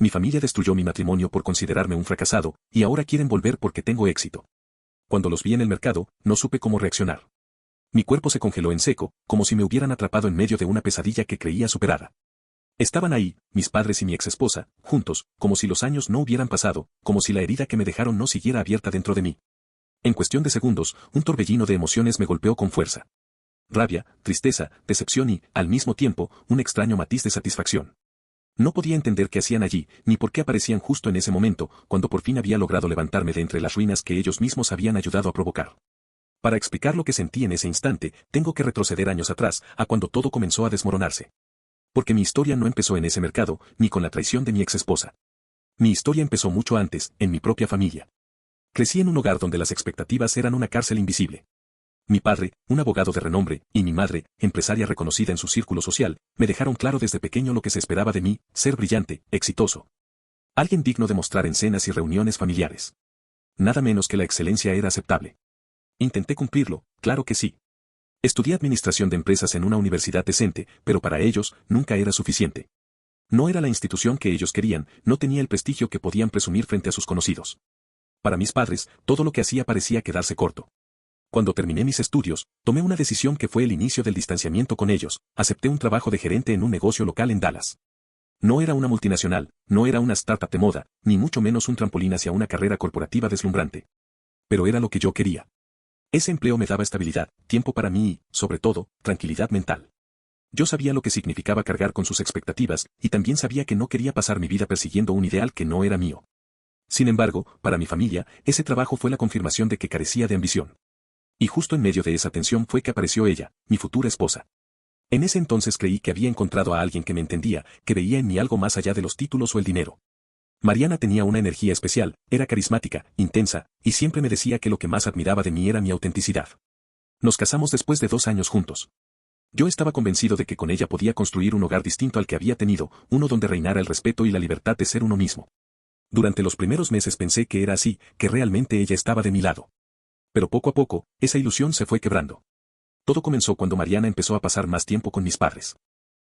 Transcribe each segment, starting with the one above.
Mi familia destruyó mi matrimonio por considerarme un fracasado, y ahora quieren volver porque tengo éxito. Cuando los vi en el mercado, no supe cómo reaccionar. Mi cuerpo se congeló en seco, como si me hubieran atrapado en medio de una pesadilla que creía superada. Estaban ahí, mis padres y mi exesposa, juntos, como si los años no hubieran pasado, como si la herida que me dejaron no siguiera abierta dentro de mí. En cuestión de segundos, un torbellino de emociones me golpeó con fuerza. Rabia, tristeza, decepción y, al mismo tiempo, un extraño matiz de satisfacción. No podía entender qué hacían allí, ni por qué aparecían justo en ese momento, cuando por fin había logrado levantarme de entre las ruinas que ellos mismos habían ayudado a provocar. Para explicar lo que sentí en ese instante, tengo que retroceder años atrás, a cuando todo comenzó a desmoronarse. Porque mi historia no empezó en ese mercado, ni con la traición de mi exesposa. Mi historia empezó mucho antes, en mi propia familia. Crecí en un hogar donde las expectativas eran una cárcel invisible. Mi padre, un abogado de renombre, y mi madre, empresaria reconocida en su círculo social, me dejaron claro desde pequeño lo que se esperaba de mí, ser brillante, exitoso. Alguien digno de mostrar en cenas y reuniones familiares. Nada menos que la excelencia era aceptable. ¿Intenté cumplirlo? Claro que sí. Estudié administración de empresas en una universidad decente, pero para ellos, nunca era suficiente. No era la institución que ellos querían, no tenía el prestigio que podían presumir frente a sus conocidos. Para mis padres, todo lo que hacía parecía quedarse corto. Cuando terminé mis estudios, tomé una decisión que fue el inicio del distanciamiento con ellos, acepté un trabajo de gerente en un negocio local en Dallas. No era una multinacional, no era una startup de moda, ni mucho menos un trampolín hacia una carrera corporativa deslumbrante. Pero era lo que yo quería. Ese empleo me daba estabilidad, tiempo para mí y, sobre todo, tranquilidad mental. Yo sabía lo que significaba cargar con sus expectativas, y también sabía que no quería pasar mi vida persiguiendo un ideal que no era mío. Sin embargo, para mi familia, ese trabajo fue la confirmación de que carecía de ambición. Y justo en medio de esa tensión fue que apareció ella, mi futura esposa. En ese entonces creí que había encontrado a alguien que me entendía, que veía en mí algo más allá de los títulos o el dinero. Mariana tenía una energía especial, era carismática, intensa, y siempre me decía que lo que más admiraba de mí era mi autenticidad. Nos casamos después de 2 años juntos. Yo estaba convencido de que con ella podía construir un hogar distinto al que había tenido, uno donde reinara el respeto y la libertad de ser uno mismo. Durante los primeros meses pensé que era así, que realmente ella estaba de mi lado. Pero poco a poco, esa ilusión se fue quebrando. Todo comenzó cuando Mariana empezó a pasar más tiempo con mis padres.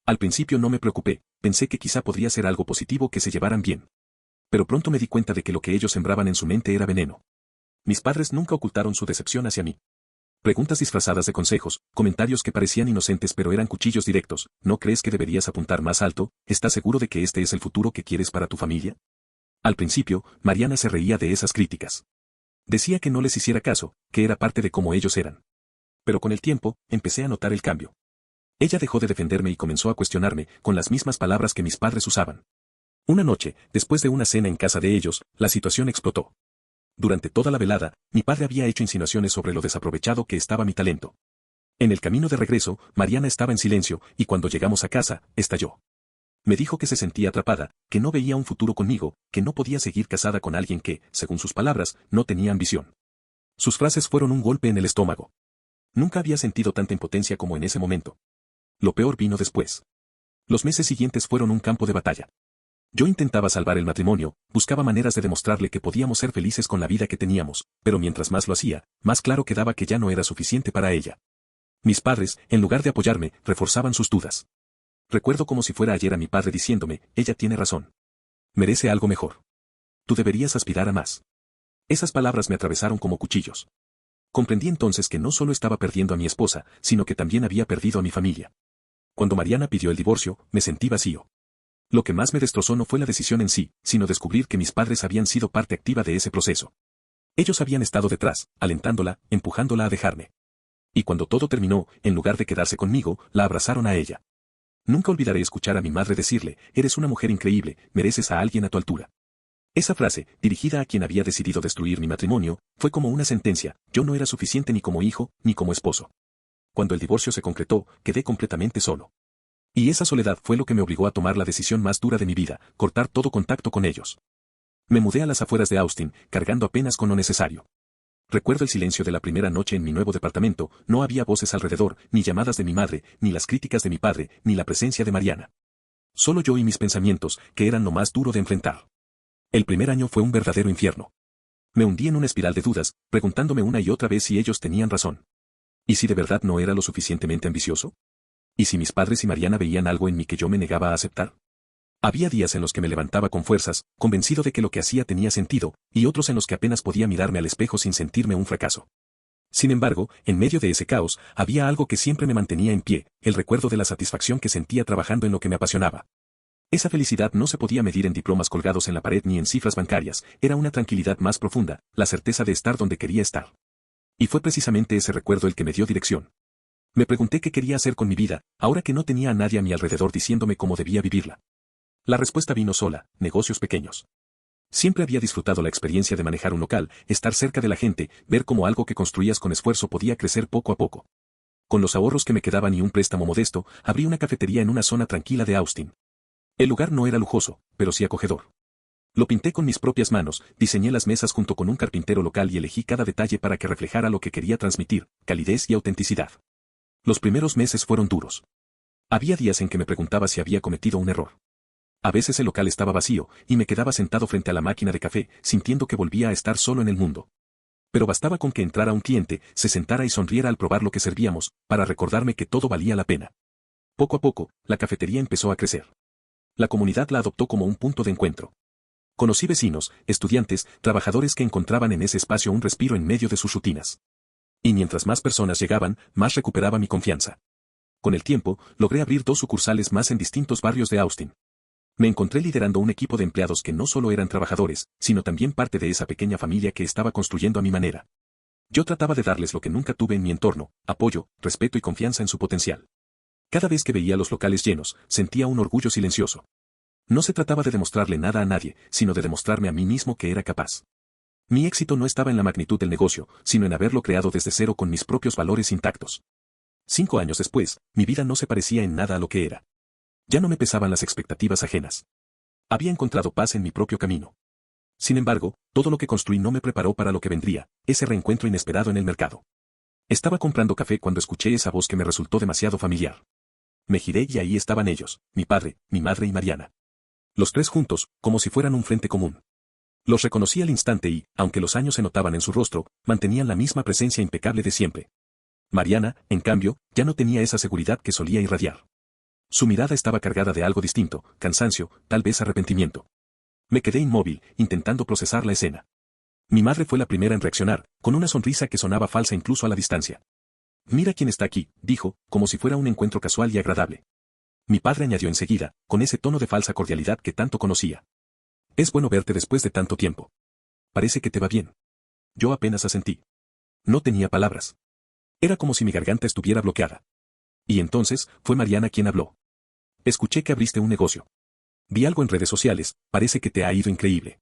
Al principio no me preocupé, pensé que quizá podría ser algo positivo que se llevaran bien. Pero pronto me di cuenta de que lo que ellos sembraban en su mente era veneno. Mis padres nunca ocultaron su decepción hacia mí. Preguntas disfrazadas de consejos, comentarios que parecían inocentes pero eran cuchillos directos. ¿No crees que deberías apuntar más alto? ¿Estás seguro de que este es el futuro que quieres para tu familia? Al principio, Mariana se reía de esas críticas. Decía que no les hiciera caso, que era parte de cómo ellos eran. Pero con el tiempo, empecé a notar el cambio. Ella dejó de defenderme y comenzó a cuestionarme, con las mismas palabras que mis padres usaban. Una noche, después de una cena en casa de ellos, la situación explotó. Durante toda la velada, mi padre había hecho insinuaciones sobre lo desaprovechado que estaba mi talento. En el camino de regreso, Mariana estaba en silencio, y cuando llegamos a casa, estalló. Me dijo que se sentía atrapada, que no veía un futuro conmigo, que no podía seguir casada con alguien que, según sus palabras, no tenía ambición. Sus frases fueron un golpe en el estómago. Nunca había sentido tanta impotencia como en ese momento. Lo peor vino después. Los meses siguientes fueron un campo de batalla. Yo intentaba salvar el matrimonio, buscaba maneras de demostrarle que podíamos ser felices con la vida que teníamos, pero mientras más lo hacía, más claro quedaba que ya no era suficiente para ella. Mis padres, en lugar de apoyarme, reforzaban sus dudas. Recuerdo como si fuera ayer a mi padre diciéndome, ella tiene razón. Merece algo mejor. Tú deberías aspirar a más. Esas palabras me atravesaron como cuchillos. Comprendí entonces que no solo estaba perdiendo a mi esposa, sino que también había perdido a mi familia. Cuando Mariana pidió el divorcio, me sentí vacío. Lo que más me destrozó no fue la decisión en sí, sino descubrir que mis padres habían sido parte activa de ese proceso. Ellos habían estado detrás, alentándola, empujándola a dejarme. Y cuando todo terminó, en lugar de quedarse conmigo, la abrazaron a ella. Nunca olvidaré escuchar a mi madre decirle, eres una mujer increíble, mereces a alguien a tu altura. Esa frase, dirigida a quien había decidido destruir mi matrimonio, fue como una sentencia, yo no era suficiente ni como hijo, ni como esposo. Cuando el divorcio se concretó, quedé completamente solo. Y esa soledad fue lo que me obligó a tomar la decisión más dura de mi vida, cortar todo contacto con ellos. Me mudé a las afueras de Austin, cargando apenas con lo necesario. Recuerdo el silencio de la primera noche en mi nuevo departamento, no había voces alrededor, ni llamadas de mi madre, ni las críticas de mi padre, ni la presencia de Mariana. Solo yo y mis pensamientos, que eran lo más duro de enfrentar. El primer año fue un verdadero infierno. Me hundí en una espiral de dudas, preguntándome una y otra vez si ellos tenían razón. ¿Y si de verdad no era lo suficientemente ambicioso? ¿Y si mis padres y Mariana veían algo en mí que yo me negaba a aceptar? Había días en los que me levantaba con fuerzas, convencido de que lo que hacía tenía sentido, y otros en los que apenas podía mirarme al espejo sin sentirme un fracaso. Sin embargo, en medio de ese caos, había algo que siempre me mantenía en pie, el recuerdo de la satisfacción que sentía trabajando en lo que me apasionaba. Esa felicidad no se podía medir en diplomas colgados en la pared ni en cifras bancarias, era una tranquilidad más profunda, la certeza de estar donde quería estar. Y fue precisamente ese recuerdo el que me dio dirección. Me pregunté qué quería hacer con mi vida, ahora que no tenía a nadie a mi alrededor diciéndome cómo debía vivirla. La respuesta vino sola, negocios pequeños. Siempre había disfrutado la experiencia de manejar un local, estar cerca de la gente, ver cómo algo que construías con esfuerzo podía crecer poco a poco. Con los ahorros que me quedaban y un préstamo modesto, abrí una cafetería en una zona tranquila de Austin. El lugar no era lujoso, pero sí acogedor. Lo pinté con mis propias manos, diseñé las mesas junto con un carpintero local y elegí cada detalle para que reflejara lo que quería transmitir, calidez y autenticidad. Los primeros meses fueron duros. Había días en que me preguntaba si había cometido un error. A veces el local estaba vacío, y me quedaba sentado frente a la máquina de café, sintiendo que volvía a estar solo en el mundo. Pero bastaba con que entrara un cliente, se sentara y sonriera al probar lo que servíamos, para recordarme que todo valía la pena. Poco a poco, la cafetería empezó a crecer. La comunidad la adoptó como un punto de encuentro. Conocí vecinos, estudiantes, trabajadores que encontraban en ese espacio un respiro en medio de sus rutinas. Y mientras más personas llegaban, más recuperaba mi confianza. Con el tiempo, logré abrir 2 sucursales más en distintos barrios de Austin. Me encontré liderando un equipo de empleados que no solo eran trabajadores, sino también parte de esa pequeña familia que estaba construyendo a mi manera. Yo trataba de darles lo que nunca tuve en mi entorno, apoyo, respeto y confianza en su potencial. Cada vez que veía los locales llenos, sentía un orgullo silencioso. No se trataba de demostrarle nada a nadie, sino de demostrarme a mí mismo que era capaz. Mi éxito no estaba en la magnitud del negocio, sino en haberlo creado desde cero con mis propios valores intactos. 5 años después, mi vida no se parecía en nada a lo que era. Ya no me pesaban las expectativas ajenas. Había encontrado paz en mi propio camino. Sin embargo, todo lo que construí no me preparó para lo que vendría, ese reencuentro inesperado en el mercado. Estaba comprando café cuando escuché esa voz que me resultó demasiado familiar. Me giré y ahí estaban ellos, mi padre, mi madre y Mariana. Los 3 juntos, como si fueran un frente común. Los reconocí al instante y, aunque los años se notaban en su rostro, mantenían la misma presencia impecable de siempre. Mariana, en cambio, ya no tenía esa seguridad que solía irradiar. Su mirada estaba cargada de algo distinto, cansancio, tal vez arrepentimiento. Me quedé inmóvil, intentando procesar la escena. Mi madre fue la primera en reaccionar, con una sonrisa que sonaba falsa incluso a la distancia. Mira quién está aquí, dijo, como si fuera un encuentro casual y agradable. Mi padre añadió enseguida, con ese tono de falsa cordialidad que tanto conocía. Es bueno verte después de tanto tiempo. Parece que te va bien. Yo apenas asentí. No tenía palabras. Era como si mi garganta estuviera bloqueada. Y entonces, fue Mariana quien habló. Escuché que abriste un negocio. Vi algo en redes sociales, parece que te ha ido increíble.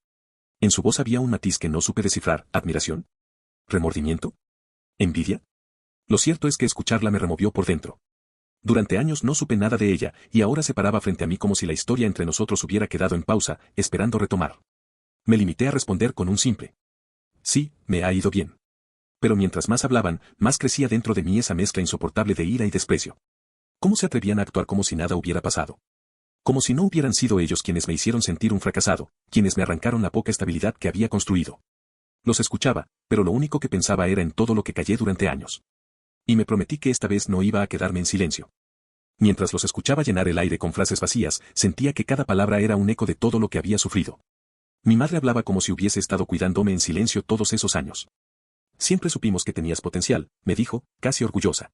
En su voz había un matiz que no supe descifrar, ¿admiración? ¿Remordimiento? ¿Envidia? Lo cierto es que escucharla me removió por dentro. Durante años no supe nada de ella, y ahora se paraba frente a mí como si la historia entre nosotros hubiera quedado en pausa, esperando retomar. Me limité a responder con un simple. Sí, me ha ido bien. Pero mientras más hablaban, más crecía dentro de mí esa mezcla insoportable de ira y desprecio. ¿Cómo se atrevían a actuar como si nada hubiera pasado? Como si no hubieran sido ellos quienes me hicieron sentir un fracasado, quienes me arrancaron la poca estabilidad que había construido. Los escuchaba, pero lo único que pensaba era en todo lo que callé durante años. Y me prometí que esta vez no iba a quedarme en silencio. Mientras los escuchaba llenar el aire con frases vacías, sentía que cada palabra era un eco de todo lo que había sufrido. Mi madre hablaba como si hubiese estado cuidándome en silencio todos esos años. Siempre supimos que tenías potencial, me dijo, casi orgullosa.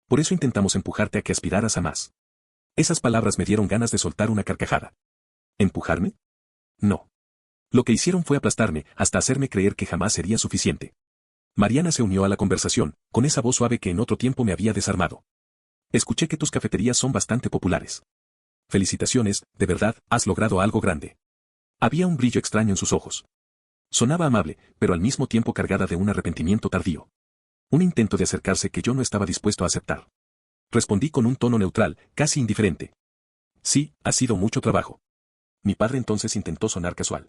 Por eso intentamos empujarte a que aspiraras a más. Esas palabras me dieron ganas de soltar una carcajada. ¿Empujarme? No. Lo que hicieron fue aplastarme, hasta hacerme creer que jamás sería suficiente. Mariana se unió a la conversación, con esa voz suave que en otro tiempo me había desarmado. Escuché que tus cafeterías son bastante populares. Felicitaciones, de verdad, has logrado algo grande. Había un brillo extraño en sus ojos. Sonaba amable, pero al mismo tiempo cargada de un arrepentimiento tardío. Un intento de acercarse que yo no estaba dispuesto a aceptar. Respondí con un tono neutral, casi indiferente. Sí, ha sido mucho trabajo. Mi padre entonces intentó sonar casual.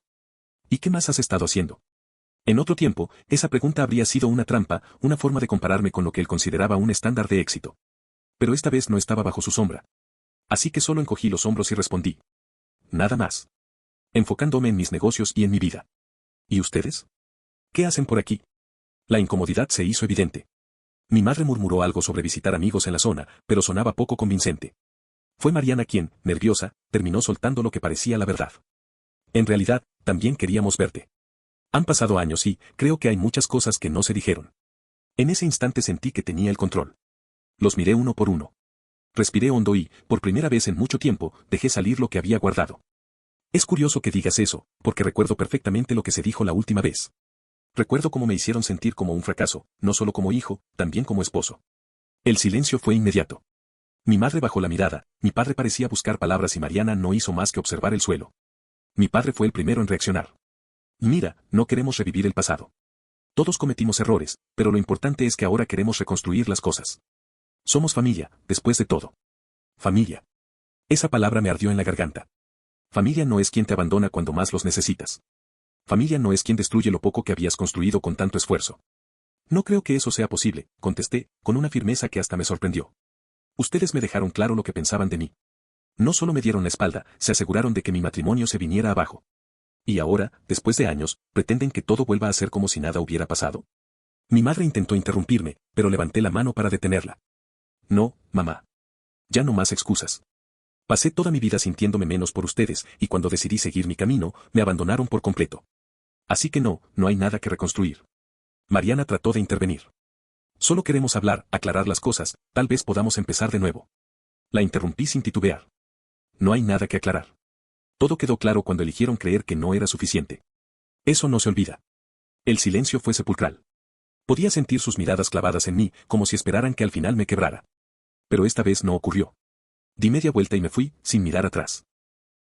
¿Y qué más has estado haciendo? En otro tiempo, esa pregunta habría sido una trampa, una forma de compararme con lo que él consideraba un estándar de éxito. Pero esta vez no estaba bajo su sombra. Así que solo encogí los hombros y respondí. Nada más. Enfocándome en mis negocios y en mi vida. ¿Y ustedes? ¿Qué hacen por aquí? La incomodidad se hizo evidente. Mi madre murmuró algo sobre visitar amigos en la zona, pero sonaba poco convincente. Fue Mariana quien, nerviosa, terminó soltando lo que parecía la verdad. En realidad, también queríamos verte. Han pasado años y, creo que hay muchas cosas que no se dijeron. En ese instante sentí que tenía el control. Los miré uno por uno. Respiré hondo y, por primera vez en mucho tiempo, dejé salir lo que había guardado. Es curioso que digas eso, porque recuerdo perfectamente lo que se dijo la última vez. Recuerdo cómo me hicieron sentir como un fracaso, no solo como hijo, también como esposo. El silencio fue inmediato. Mi madre bajó la mirada, mi padre parecía buscar palabras y Mariana no hizo más que observar el suelo. Mi padre fue el primero en reaccionar. Mira, no queremos revivir el pasado. Todos cometimos errores, pero lo importante es que ahora queremos reconstruir las cosas. Somos familia, después de todo. Familia. Esa palabra me ardió en la garganta. Familia no es quien te abandona cuando más los necesitas. Familia no es quien destruye lo poco que habías construido con tanto esfuerzo. No creo que eso sea posible, contesté, con una firmeza que hasta me sorprendió. Ustedes me dejaron claro lo que pensaban de mí. No solo me dieron la espalda, se aseguraron de que mi matrimonio se viniera abajo. Y ahora, después de años, pretenden que todo vuelva a ser como si nada hubiera pasado. Mi madre intentó interrumpirme, pero levanté la mano para detenerla. No, mamá. Ya no más excusas. Pasé toda mi vida sintiéndome menos por ustedes, y cuando decidí seguir mi camino, me abandonaron por completo. Así que no hay nada que reconstruir. Mariana trató de intervenir. Solo queremos hablar, aclarar las cosas, tal vez podamos empezar de nuevo. La interrumpí sin titubear. No hay nada que aclarar. Todo quedó claro cuando eligieron creer que no era suficiente. Eso no se olvida. El silencio fue sepulcral. Podía sentir sus miradas clavadas en mí, como si esperaran que al final me quebrara. Pero esta vez no ocurrió. Di media vuelta y me fui, sin mirar atrás.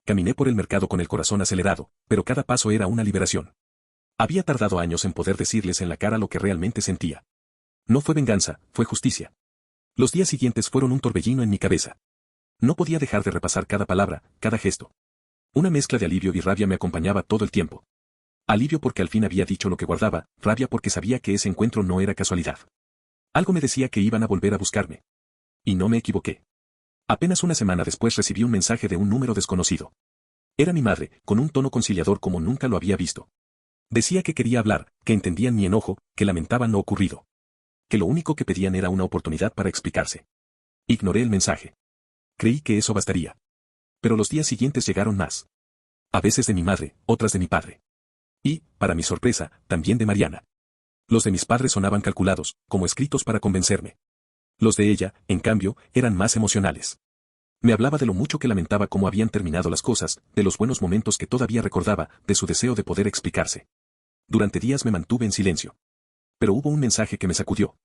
Caminé por el mercado con el corazón acelerado, pero cada paso era una liberación. Había tardado años en poder decirles en la cara lo que realmente sentía. No fue venganza, fue justicia. Los días siguientes fueron un torbellino en mi cabeza. No podía dejar de repasar cada palabra, cada gesto. Una mezcla de alivio y rabia me acompañaba todo el tiempo. Alivio porque al fin había dicho lo que guardaba, rabia porque sabía que ese encuentro no era casualidad. Algo me decía que iban a volver a buscarme. Y no me equivoqué. Apenas una semana después recibí un mensaje de un número desconocido. Era mi madre, con un tono conciliador como nunca lo había visto. Decía que quería hablar, que entendían mi enojo, que lamentaban lo ocurrido. Que lo único que pedían era una oportunidad para explicarse. Ignoré el mensaje. Creí que eso bastaría. Pero los días siguientes llegaron más. A veces de mi madre, otras de mi padre. Y, para mi sorpresa, también de Mariana. Los de mis padres sonaban calculados, como escritos para convencerme. Los de ella, en cambio, eran más emocionales. Me hablaba de lo mucho que lamentaba cómo habían terminado las cosas, de los buenos momentos que todavía recordaba, de su deseo de poder explicarse. Durante días me mantuve en silencio. Pero hubo un mensaje que me sacudió.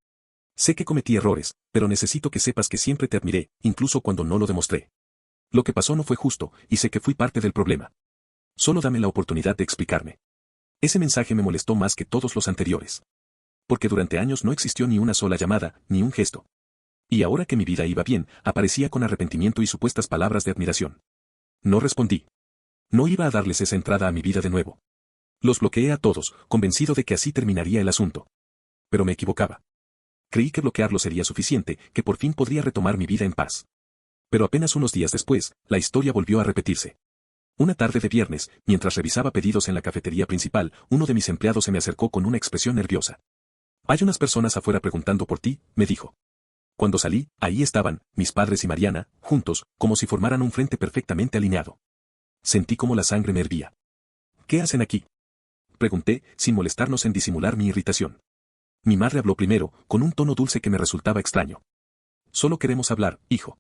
Sé que cometí errores, pero necesito que sepas que siempre te admiré, incluso cuando no lo demostré. Lo que pasó no fue justo, y sé que fui parte del problema. Solo dame la oportunidad de explicarme. Ese mensaje me molestó más que todos los anteriores. Porque durante años no existió ni una sola llamada, ni un gesto. Y ahora que mi vida iba bien, aparecía con arrepentimiento y supuestas palabras de admiración. No respondí. No iba a darles esa entrada a mi vida de nuevo. Los bloqueé a todos, convencido de que así terminaría el asunto. Pero me equivocaba. Creí que bloquearlo sería suficiente, que por fin podría retomar mi vida en paz. Pero apenas unos días después, la historia volvió a repetirse. Una tarde de viernes, mientras revisaba pedidos en la cafetería principal, uno de mis empleados se me acercó con una expresión nerviosa. Hay unas personas afuera preguntando por ti, me dijo. Cuando salí, ahí estaban, mis padres y Mariana, juntos, como si formaran un frente perfectamente alineado. Sentí como la sangre me hervía. ¿Qué hacen aquí? Pregunté, sin molestarnos en disimular mi irritación. Mi madre habló primero, con un tono dulce que me resultaba extraño. Solo queremos hablar, hijo.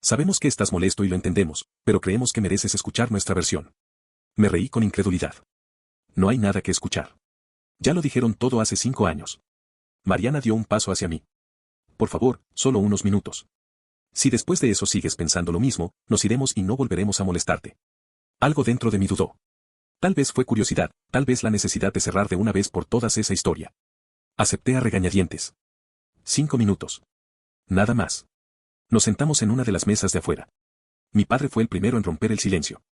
Sabemos que estás molesto y lo entendemos, pero creemos que mereces escuchar nuestra versión. Me reí con incredulidad. No hay nada que escuchar. Ya lo dijeron todo hace 5 años. Mariana dio un paso hacia mí. Por favor, solo unos minutos. Si después de eso sigues pensando lo mismo, nos iremos y no volveremos a molestarte. Algo dentro de mí dudó. Tal vez fue curiosidad, tal vez la necesidad de cerrar de una vez por todas esa historia. Acepté a regañadientes. 5 minutos. Nada más. Nos sentamos en una de las mesas de afuera. Mi padre fue el primero en romper el silencio.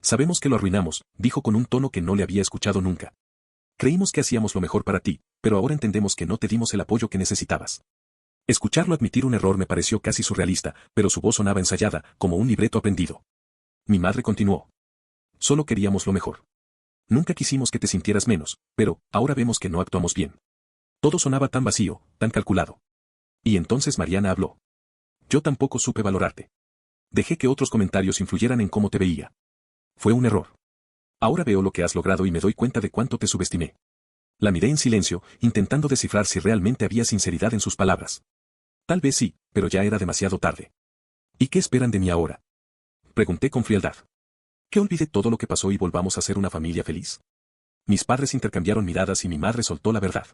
Sabemos que lo arruinamos, dijo con un tono que no le había escuchado nunca. Creímos que hacíamos lo mejor para ti, pero ahora entendemos que no te dimos el apoyo que necesitabas. Escucharlo admitir un error me pareció casi surrealista, pero su voz sonaba ensayada, como un libreto aprendido. Mi madre continuó. Solo queríamos lo mejor. Nunca quisimos que te sintieras menos, pero, ahora vemos que no actuamos bien. Todo sonaba tan vacío, tan calculado. Y entonces Mariana habló. Yo tampoco supe valorarte. Dejé que otros comentarios influyeran en cómo te veía. Fue un error. Ahora veo lo que has logrado y me doy cuenta de cuánto te subestimé. La miré en silencio, intentando descifrar si realmente había sinceridad en sus palabras. Tal vez sí, pero ya era demasiado tarde. ¿Y qué esperan de mí ahora? Pregunté con frialdad. ¿Que olvide todo lo que pasó y volvamos a ser una familia feliz? Mis padres intercambiaron miradas y mi madre soltó la verdad.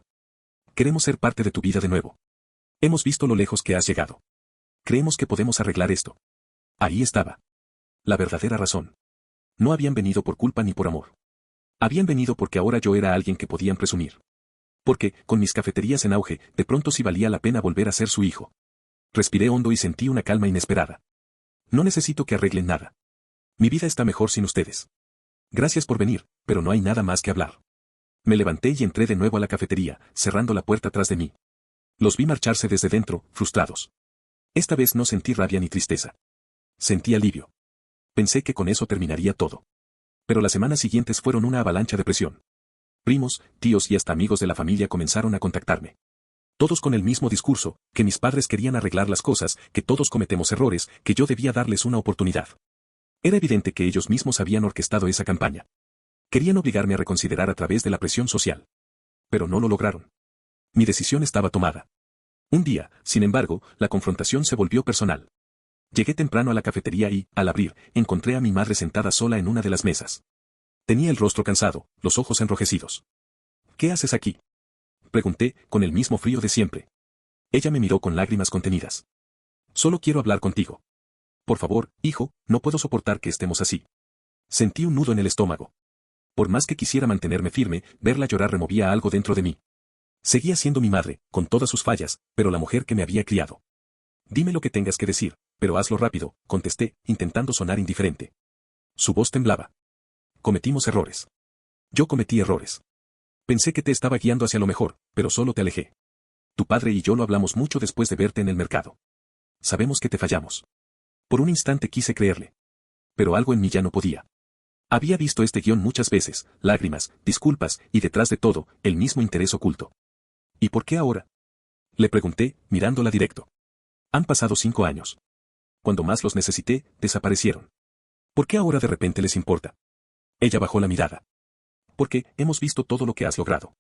Queremos ser parte de tu vida de nuevo. Hemos visto lo lejos que has llegado. Creemos que podemos arreglar esto. Ahí estaba. La verdadera razón. No habían venido por culpa ni por amor. Habían venido porque ahora yo era alguien que podían presumir. Porque, con mis cafeterías en auge, de pronto sí valía la pena volver a ser su hijo. Respiré hondo y sentí una calma inesperada. No necesito que arreglen nada. Mi vida está mejor sin ustedes. Gracias por venir, pero no hay nada más que hablar. Me levanté y entré de nuevo a la cafetería, cerrando la puerta tras de mí. Los vi marcharse desde dentro, frustrados. Esta vez no sentí rabia ni tristeza. Sentí alivio. Pensé que con eso terminaría todo. Pero las semanas siguientes fueron una avalancha de presión. Primos, tíos y hasta amigos de la familia comenzaron a contactarme. Todos con el mismo discurso, que mis padres querían arreglar las cosas, que todos cometemos errores, que yo debía darles una oportunidad. Era evidente que ellos mismos habían orquestado esa campaña. Querían obligarme a reconsiderar a través de la presión social. Pero no lo lograron. Mi decisión estaba tomada. Un día, sin embargo, la confrontación se volvió personal. Llegué temprano a la cafetería y, al abrir, encontré a mi madre sentada sola en una de las mesas. Tenía el rostro cansado, los ojos enrojecidos. ¿Qué haces aquí? Pregunté, con el mismo frío de siempre. Ella me miró con lágrimas contenidas. Solo quiero hablar contigo. Por favor, hijo, no puedo soportar que estemos así. Sentí un nudo en el estómago. Por más que quisiera mantenerme firme, verla llorar removía algo dentro de mí. Seguía siendo mi madre, con todas sus fallas, pero la mujer que me había criado. Dime lo que tengas que decir, pero hazlo rápido, contesté, intentando sonar indiferente. Su voz temblaba. Cometimos errores. Yo cometí errores. Pensé que te estaba guiando hacia lo mejor, pero solo te alejé. Tu padre y yo lo hablamos mucho después de verte en el mercado. Sabemos que te fallamos. Por un instante quise creerle. Pero algo en mí ya no podía. Había visto este guión muchas veces, lágrimas, disculpas, y detrás de todo, el mismo interés oculto. ¿Y por qué ahora? Le pregunté, mirándola directo. Han pasado 5 años. Cuando más los necesité, desaparecieron. ¿Por qué ahora de repente les importa? Ella bajó la mirada. Porque hemos visto todo lo que has logrado.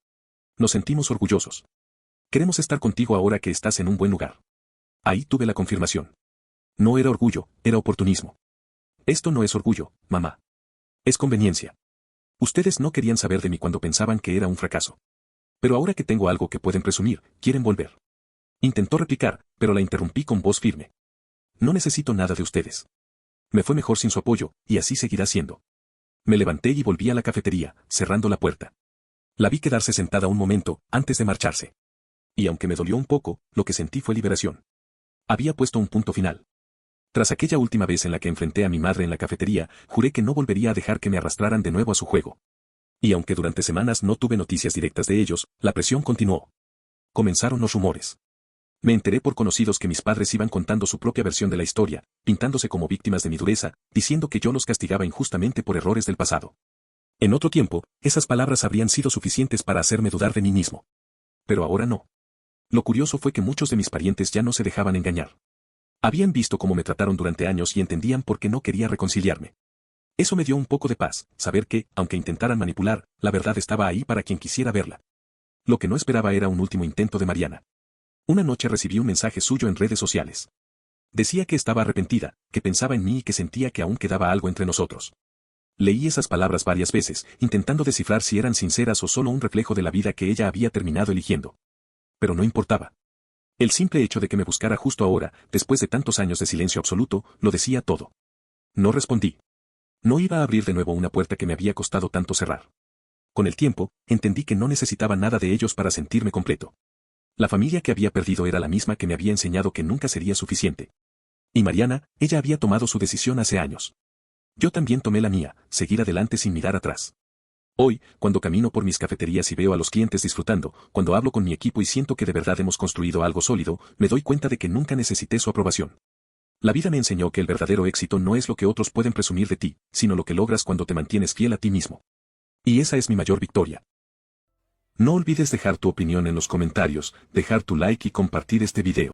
Nos sentimos orgullosos. Queremos estar contigo ahora que estás en un buen lugar. Ahí tuve la confirmación. No era orgullo, era oportunismo. Esto no es orgullo, mamá. Es conveniencia. Ustedes no querían saber de mí cuando pensaban que era un fracaso. Pero ahora que tengo algo que pueden presumir, quieren volver. Intentó replicar, pero la interrumpí con voz firme. No necesito nada de ustedes. Me fue mejor sin su apoyo, y así seguirá siendo. Me levanté y volví a la cafetería, cerrando la puerta. La vi quedarse sentada un momento, antes de marcharse. Y aunque me dolió un poco, lo que sentí fue liberación. Había puesto un punto final. Tras aquella última vez en la que enfrenté a mi madre en la cafetería, juré que no volvería a dejar que me arrastraran de nuevo a su juego. Y aunque durante semanas no tuve noticias directas de ellos, la presión continuó. Comenzaron los rumores. Me enteré por conocidos que mis padres iban contando su propia versión de la historia, pintándose como víctimas de mi dureza, diciendo que yo los castigaba injustamente por errores del pasado. En otro tiempo, esas palabras habrían sido suficientes para hacerme dudar de mí mismo. Pero ahora no. Lo curioso fue que muchos de mis parientes ya no se dejaban engañar. Habían visto cómo me trataron durante años y entendían por qué no quería reconciliarme. Eso me dio un poco de paz, saber que, aunque intentaran manipular, la verdad estaba ahí para quien quisiera verla. Lo que no esperaba era un último intento de Mariana. Una noche recibí un mensaje suyo en redes sociales. Decía que estaba arrepentida, que pensaba en mí y que sentía que aún quedaba algo entre nosotros. Leí esas palabras varias veces, intentando descifrar si eran sinceras o solo un reflejo de la vida que ella había terminado eligiendo. Pero no importaba. El simple hecho de que me buscara justo ahora, después de tantos años de silencio absoluto, lo decía todo. No respondí. No iba a abrir de nuevo una puerta que me había costado tanto cerrar. Con el tiempo, entendí que no necesitaba nada de ellos para sentirme completo. La familia que había perdido era la misma que me había enseñado que nunca sería suficiente. Y Mariana, ella había tomado su decisión hace años. Yo también tomé la mía, seguir adelante sin mirar atrás. Hoy, cuando camino por mis cafeterías y veo a los clientes disfrutando, cuando hablo con mi equipo y siento que de verdad hemos construido algo sólido, me doy cuenta de que nunca necesité su aprobación. La vida me enseñó que el verdadero éxito no es lo que otros pueden presumir de ti, sino lo que logras cuando te mantienes fiel a ti mismo. Y esa es mi mayor victoria. No olvides dejar tu opinión en los comentarios, dejar tu like y compartir este video.